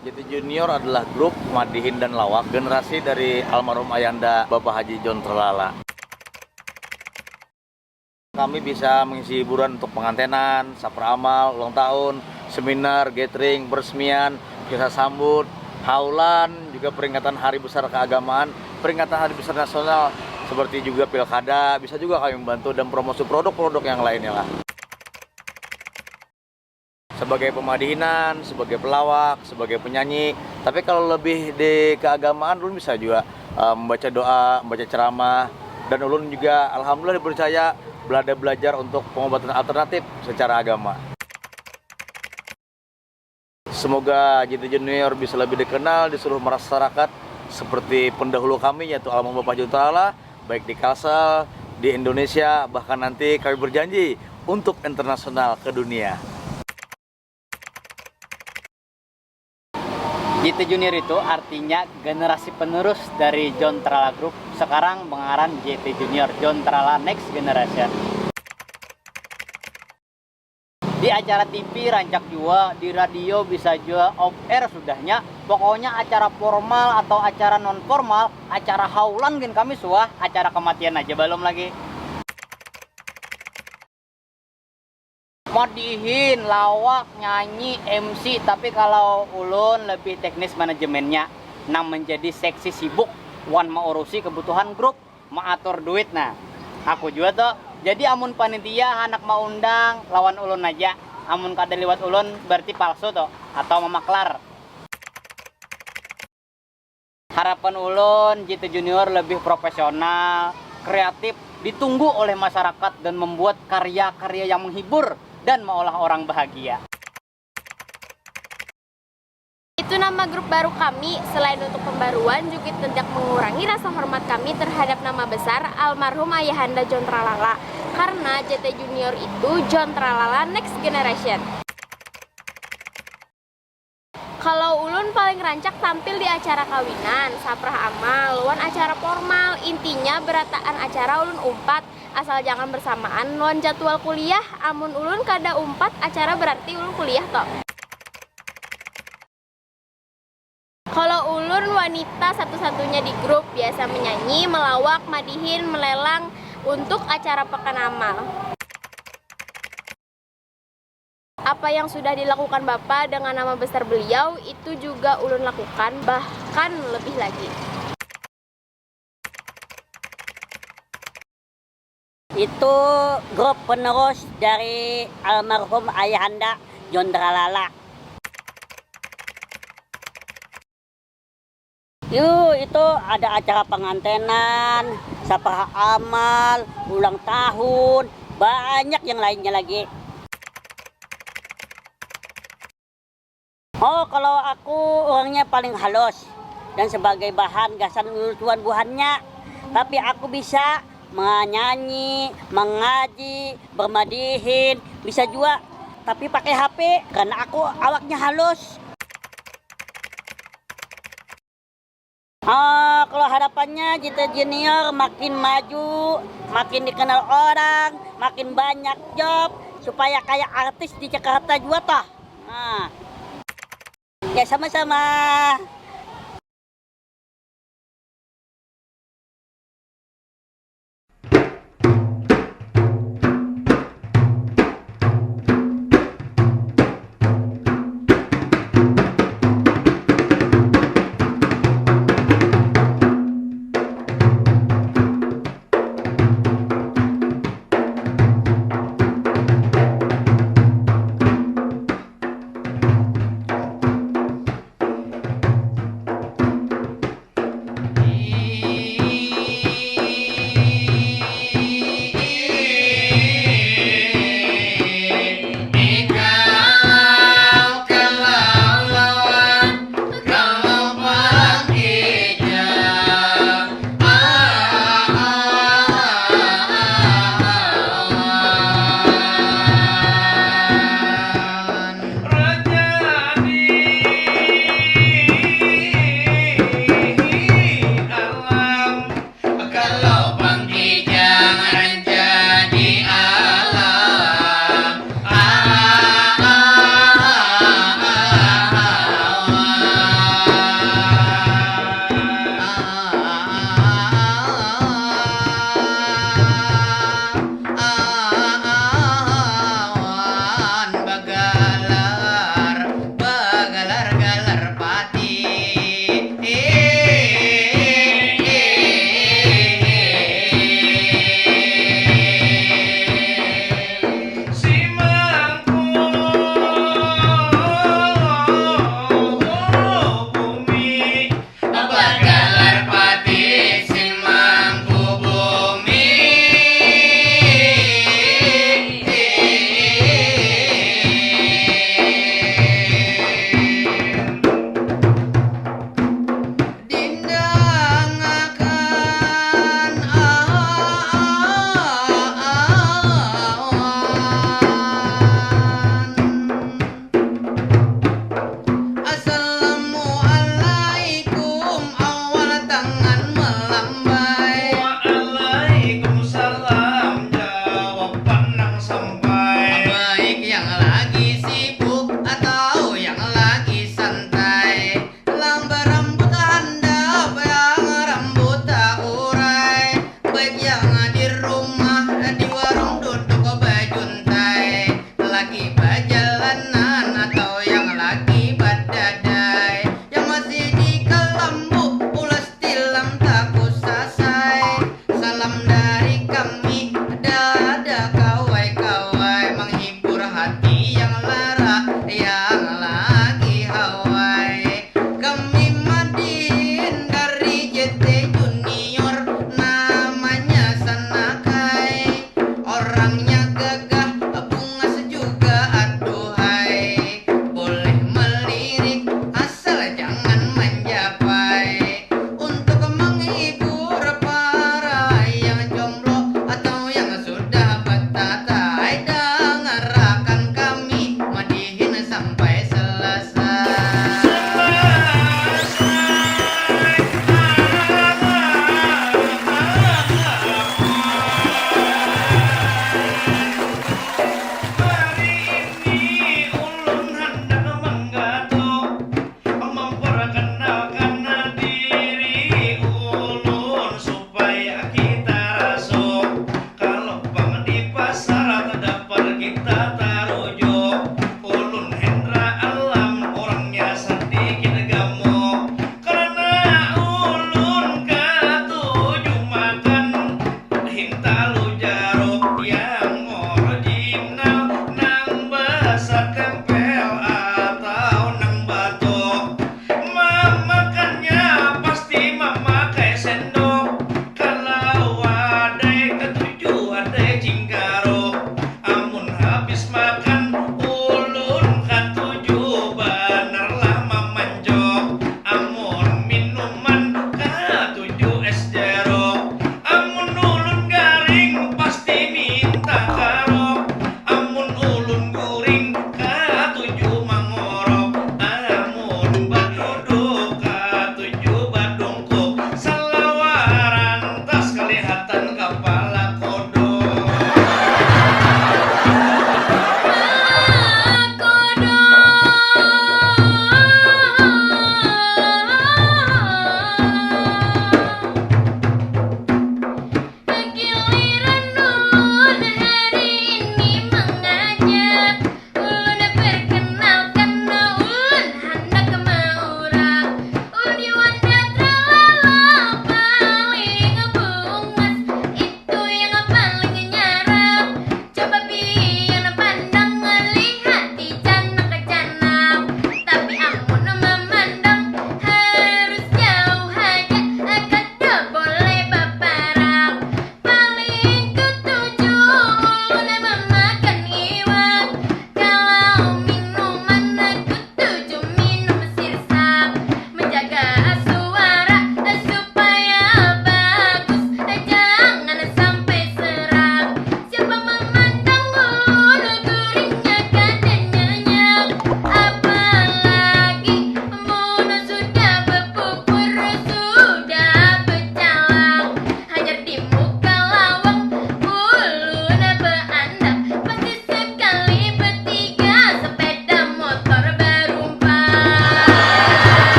JT Junior adalah grup Madihin dan Lawak, generasi dari almarhum ayahanda Bapak Haji John Tralala. Kami bisa mengisi hiburan untuk pengantenan, sapra amal, ulang tahun, seminar, gathering, peresmian, kisah sambut, haulan, juga peringatan hari besar keagamaan, peringatan hari besar nasional, seperti juga pilkada, bisa juga kami membantu dan promosi produk-produk yang lainnya lah. Sebagai pemadihinan, sebagai pelawak, sebagai penyanyi. Tapi kalau lebih di keagamaan, ulun bisa juga membaca doa, membaca ceramah. Dan ulun juga alhamdulillah dipercaya belajar untuk pengobatan alternatif secara agama. Semoga JT Junior bisa lebih dikenal di seluruh masyarakat seperti pendahulu kami, yaitu almarhum Bapak Haji Tralala, baik di Kalsel, di Indonesia, bahkan nanti kami berjanji untuk internasional ke dunia. JT Junior itu artinya generasi penerus dari John Tralala Group. Sekarang pengarang JT Junior, John Tralala Next Generation. Di acara TV rancak juga, di radio bisa juga off air sudahnya. Pokoknya acara formal atau acara non formal, acara haulan gen kami suah, acara kematian aja belum lagi. Madihin, lawak, nyanyi, MC, tapi kalau ulun lebih teknis manajemennya, nang menjadi seksi sibuk, wan maurusi kebutuhan grup, mengatur duit. Nah, aku juga tuh. Jadi amun panitia anak mau undang, lawan ulun aja. Amun kada liwat ulun berarti palsu tuh atau memaklar. Harapan ulun JT Junior lebih profesional, kreatif, ditunggu oleh masyarakat dan membuat karya-karya yang menghibur dan meolah orang bahagia. Itu nama grup baru kami. Selain untuk pembaruan, juga tidak mengurangi rasa hormat kami terhadap nama besar almarhum ayahanda John Tralala. Karena JT Junior itu John Tralala Next Generation. Kalau ulun paling rancak tampil di acara kawinan, saprah amal, luan acara formal, intinya berataan acara ulun umpat, asal jangan bersamaan luan jadwal kuliah. Amun ulun kada umpat acara berarti ulun kuliah toh. Kalau ulun wanita satu-satunya di grup, biasa menyanyi, melawak, madihin, melelang untuk acara pekan amal. Apa yang sudah dilakukan Bapak dengan nama besar beliau, itu juga ulun lakukan, bahkan lebih lagi. Itu grup penerus dari almarhum ayahanda John Tralala. Itu ada acara pengantenan, sapra amal, ulang tahun, banyak yang lainnya lagi. Oh, kalau aku orangnya paling halus dan sebagai bahan gasan tuan buhannya. Tapi aku bisa menyanyi, mengaji, bermadihin, bisa juga. Tapi pakai HP karena aku awaknya halus. Kalau harapannya JT Junior makin maju, makin dikenal orang, makin banyak job, supaya kayak artis di Jakarta juga toh. Ya sama-sama.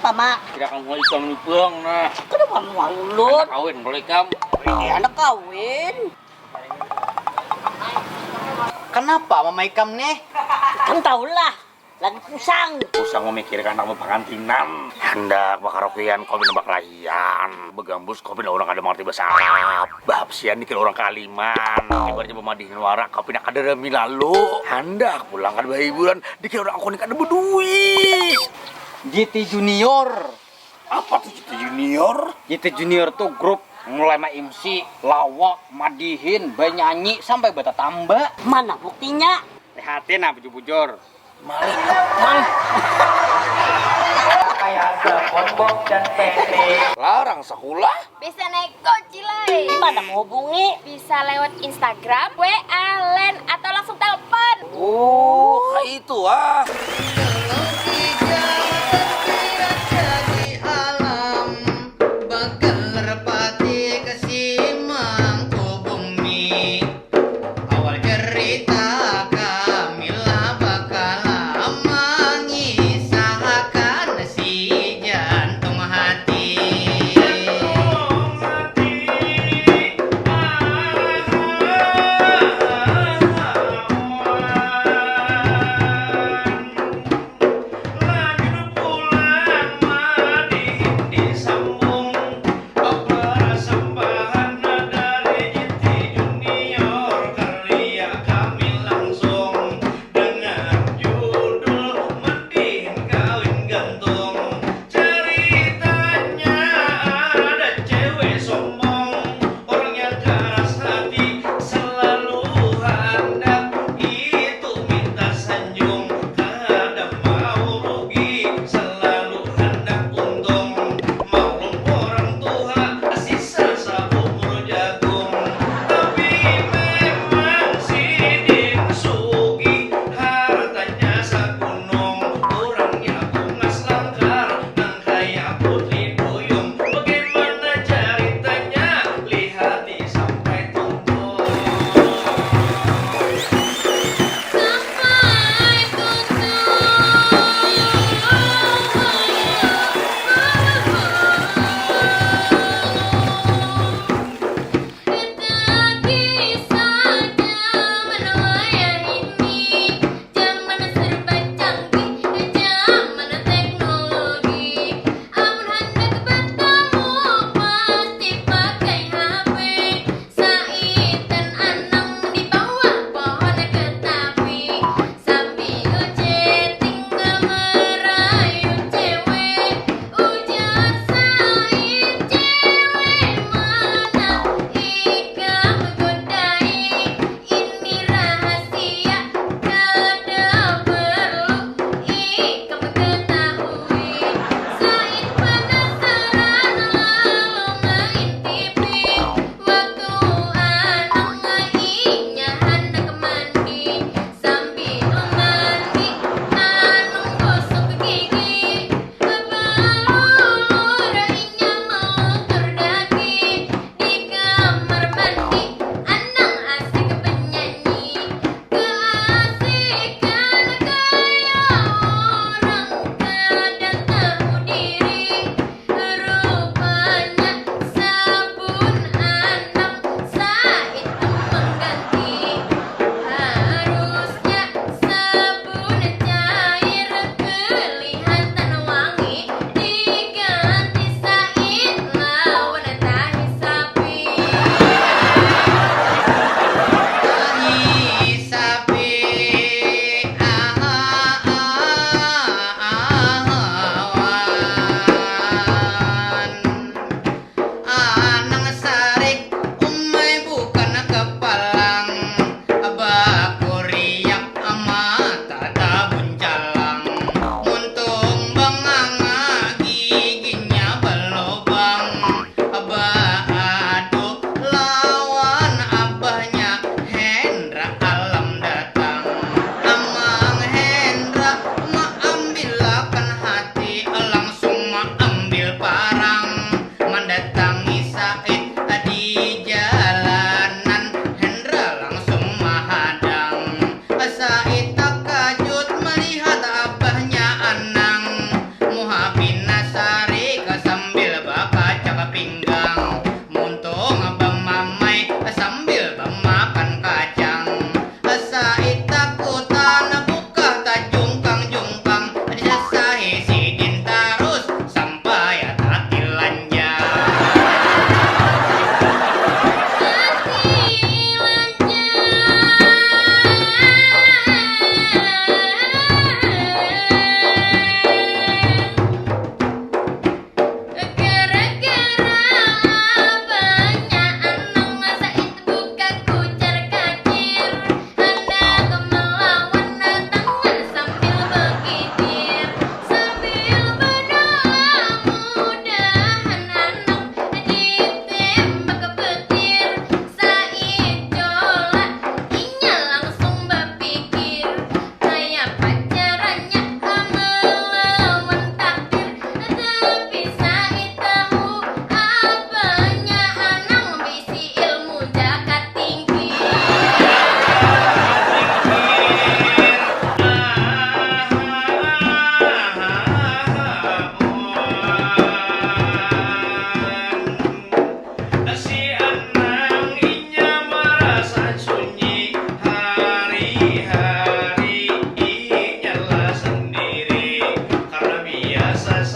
Kenapa, Mak? Tidak akan mulai ikam pulang nah. Kenapa mau ulun? Kawin boleh kam. Ini anak kawin. Kenapa Mama Ikam nih? Kan tahulah, lagi pusang. Usah memikirkan anak pengantinan. Hendak bakarokian kau bin baklahian. Begambus kau bin orang ada mengerti bahasa Arab. Babsian dikira orang Kaliman. Ibaratnya pemadihin warak kau bin ada remi lalu. Hendak pulang kan hiburan dikira orang aku nih ada berduit. JT Junior. Apa tuh JT Junior? JT Junior tuh grup mulai ma MC, lawak, madihin, nyanyi sampai bata tambah. Mana buktinya? Lihatin nah bujur-bujur. Maling kepang. Kayak ada ponbok dan pede. Larang sekolah. Bisa naik Gojilai. Gimana mau hubungi? Bisa lewat Instagram, WA, LAN, atau langsung telepon. Oh, kayak itu ah.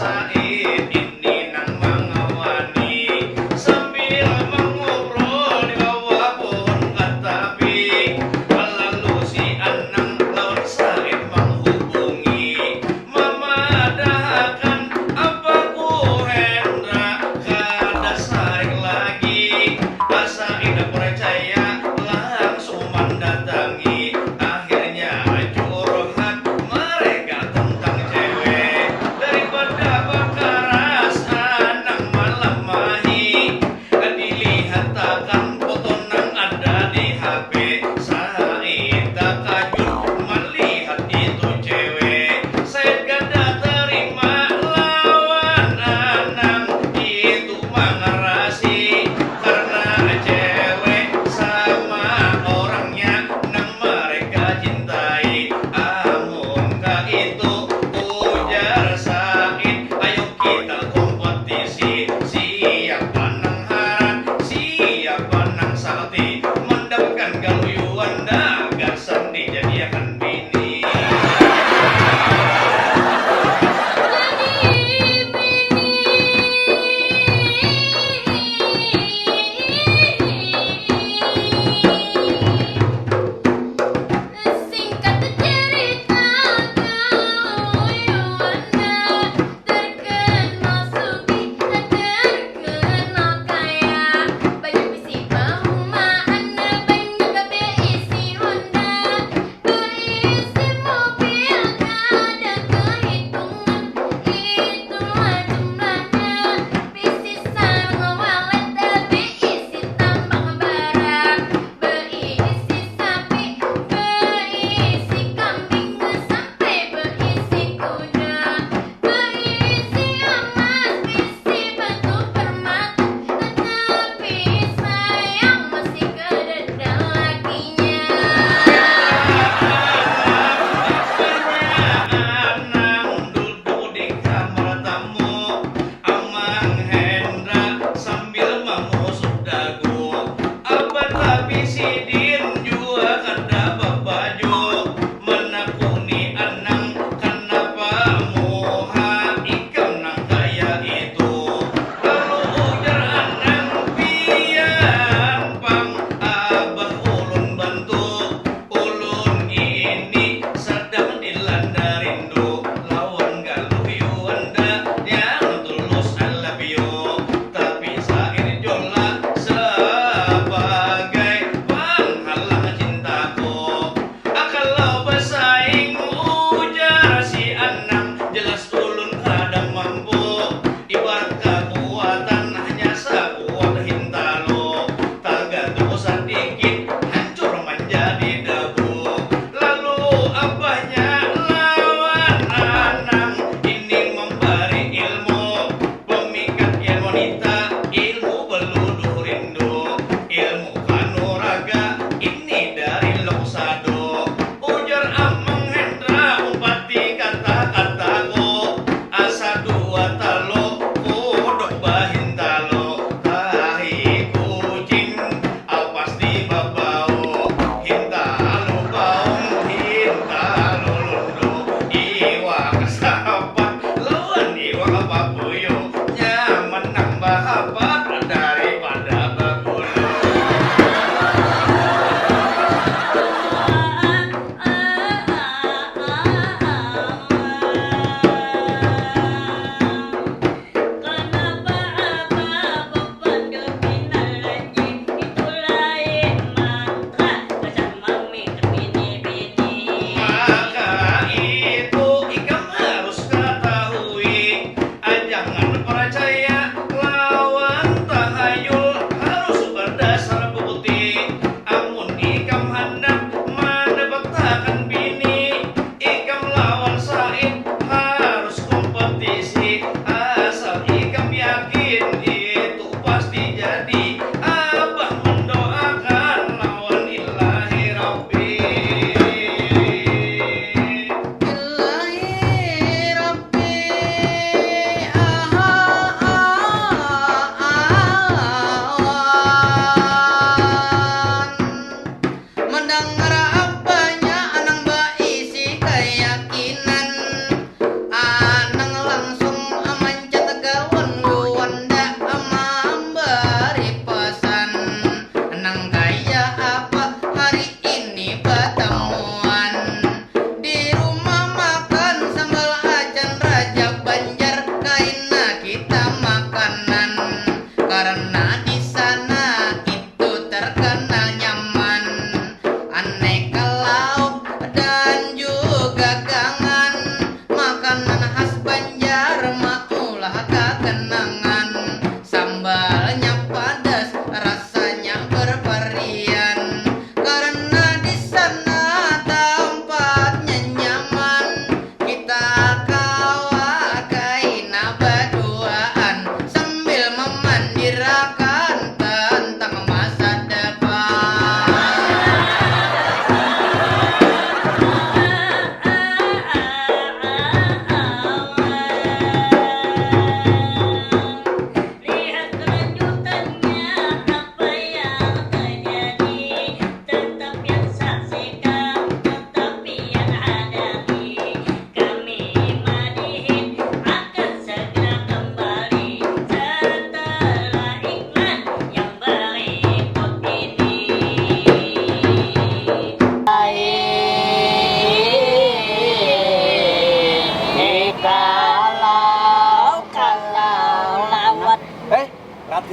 Said ini nang mangawani sambil mengobrol di bawah pohon katabi. Lalu si Anang lawan Said menghubungi, memadahakan apa ku Hendra kada saing lagi. Said percaya langsung mendatangi, akhirnya curhat mereka tentang cewek daripada bakal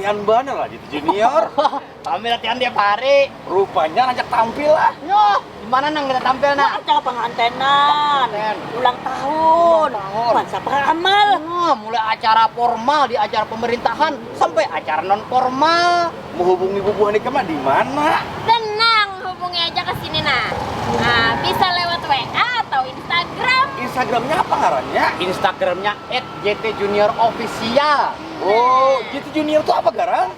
latihan bener lah Jiti Junior. Kami latihan tiap hari. Rupanya ngajak tampil lah. Yo, gimana nang kita tampil Nah, nak? acara pengantenan, Penganten. ulang tahun, tahun. masa beramal. Mulai acara formal di acara pemerintahan sampai acara non formal. Menghubungi Bu Hanika mah di mana? Tenang, hubungi aja ke sini nah. Nah, bisa lewat WA atau Instagram. Instagramnya apa ngarannya? Instagramnya @jtjuniorofficial. Oh, Jiti Junior tuh apa garang?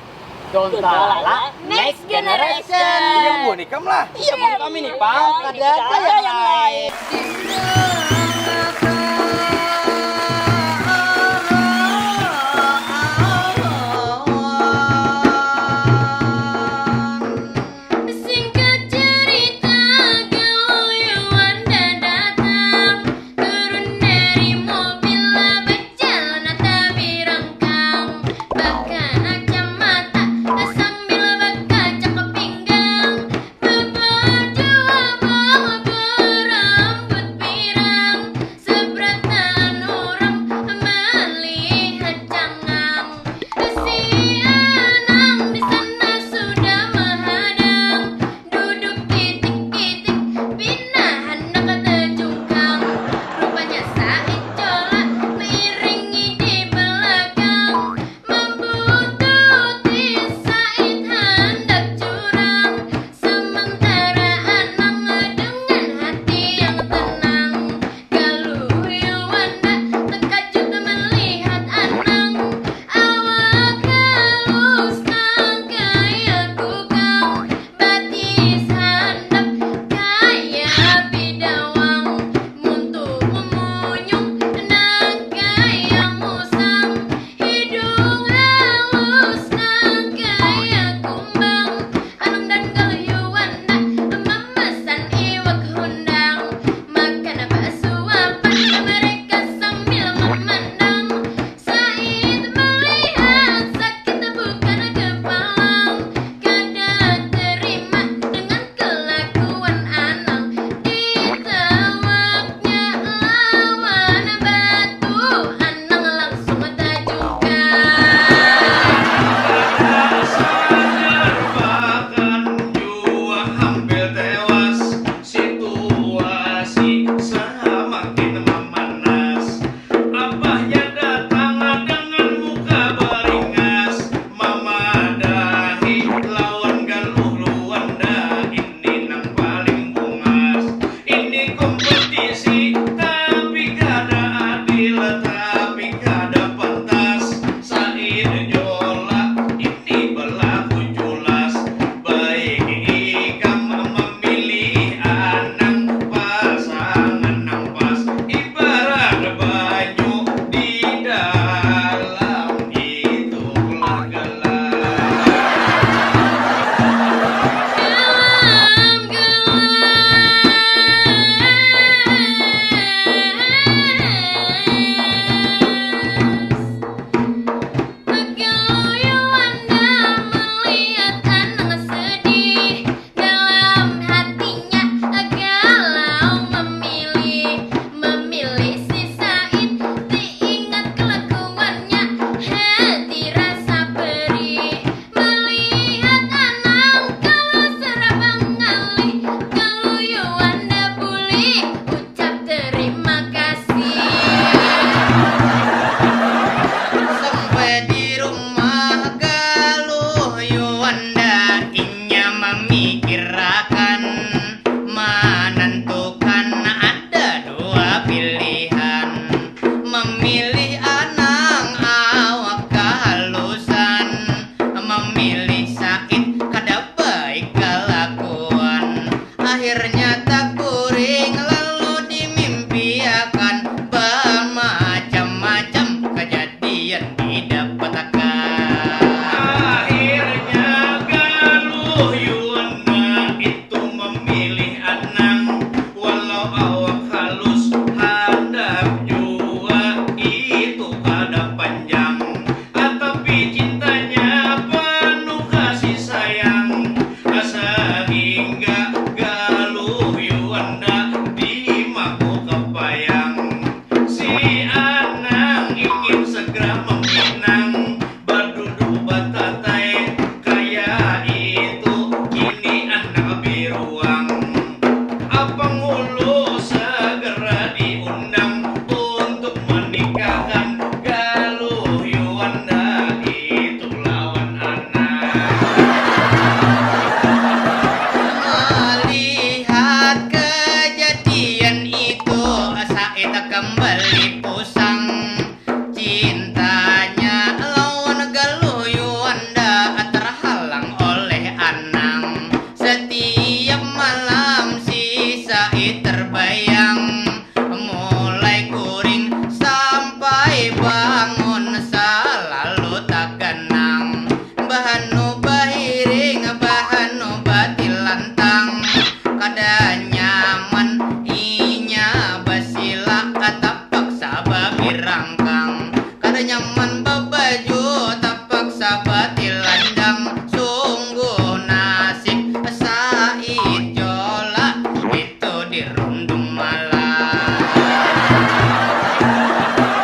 Don't salah. Next generation. Yang Bu Hanika lah. Iya, bukan kami nih, Pak. Ada yang lain. Singkat cerita keluyuan dan datang, turun dari mobil berjalan tak birangkang, bahkan kacamata sambil berkaca ke pinggang, bebaju abang berambut pirang. baju terpaksa batil landang, sungguh nasib Said Jola itu dirundung malam.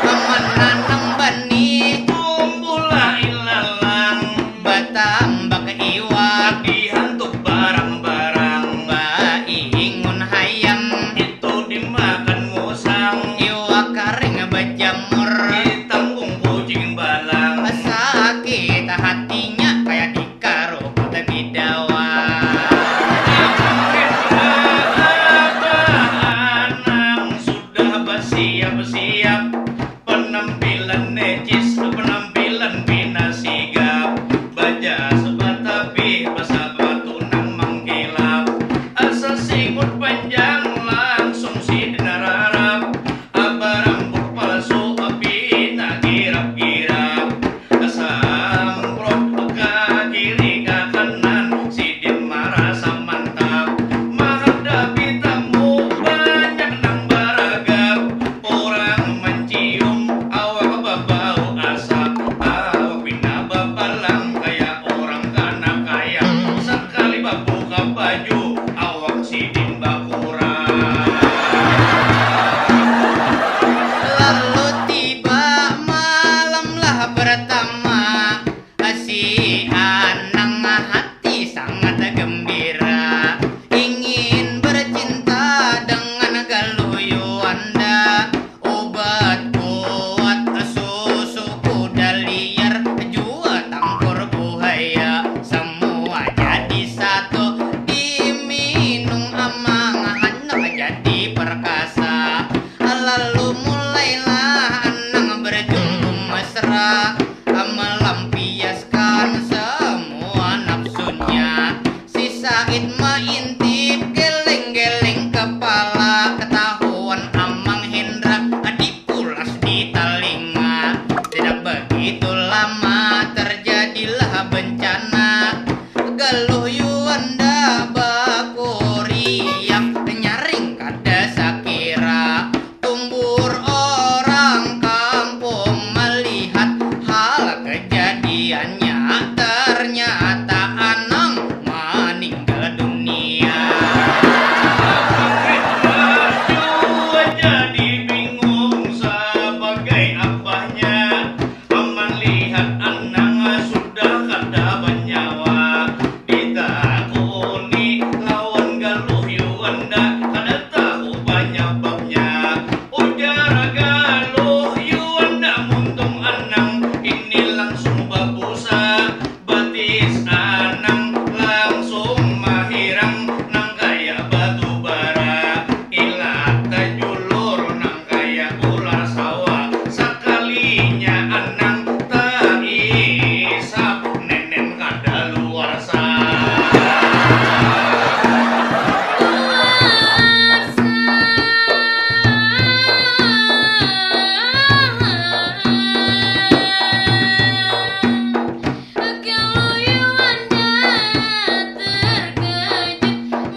Menanam benih tumbuhlah ilalang, bertambah iwak, dihantuk barang-barang, ingun hayam, itu dimakan musang, iwak kering berjamur, ditanggung kucing balang. sakit hatinya kayak dikaruk bidawa. Anang sudah bersiap-siap, penampilan necis, penampilan bina sigap, baja sebat tapi basa batu nang mengkilap, asa singut panjang langsung si dinararap, aba rambut palsu api tak kirap-kirap, samprot ke kiri ke kanan si dia merasa mantap, menghadapi tamu banyak nang beragam, orang mencium awak berbau asap, awak bina bebalang kayak orang kana kaya, sekali buka baju awak si dimba kurang. Lalu tiba malamlah pertama, si Anang hati sangat gembira, ingin bercinta dengan Galuh Yuanda. Obat kuat susu kuda liar jua tangkur buaya, semua jadi satu diminum amang anak jadi perkasa. Lalu mulailah Anang berjumpa mesra, melampiaskan semua nafsunya. Si Said maintip geleng-geleng kepala, ketahuan Amang Hendra dipulas di telinga. Tidak begitu lama terjadilah bencana, Galuh Yuanda baku riak nyaring kada sakira. Tumbur orang kampung melihat hal kejadiannya, ternyata Anang meninggal dunia. Jua jadi bingung sebagai abahnya, melihat Anang sudah kada bernyawa, ditakuni lawan Galuh Yuanda kada tahu banyak babnya. Ujar Galuh Yuanda muntung Anang ini langsung babusa, batis Anang langsung mahirang nang kaya batu bara, ilat tajulur nang kaya ular sawah, sekalinya Anang tak isap nenen kada luar Galuh Yuanda terkejut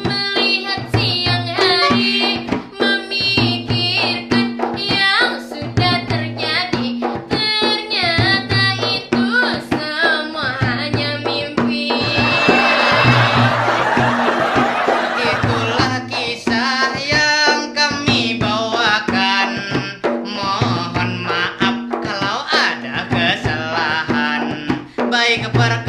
melihat siang hari, memikirkan yang sudah terjadi. Ternyata itu semua hanya mimpi. Itulah kisah yang kami bawakan. Mohon maaf kalau ada kesalahan, baik perkataan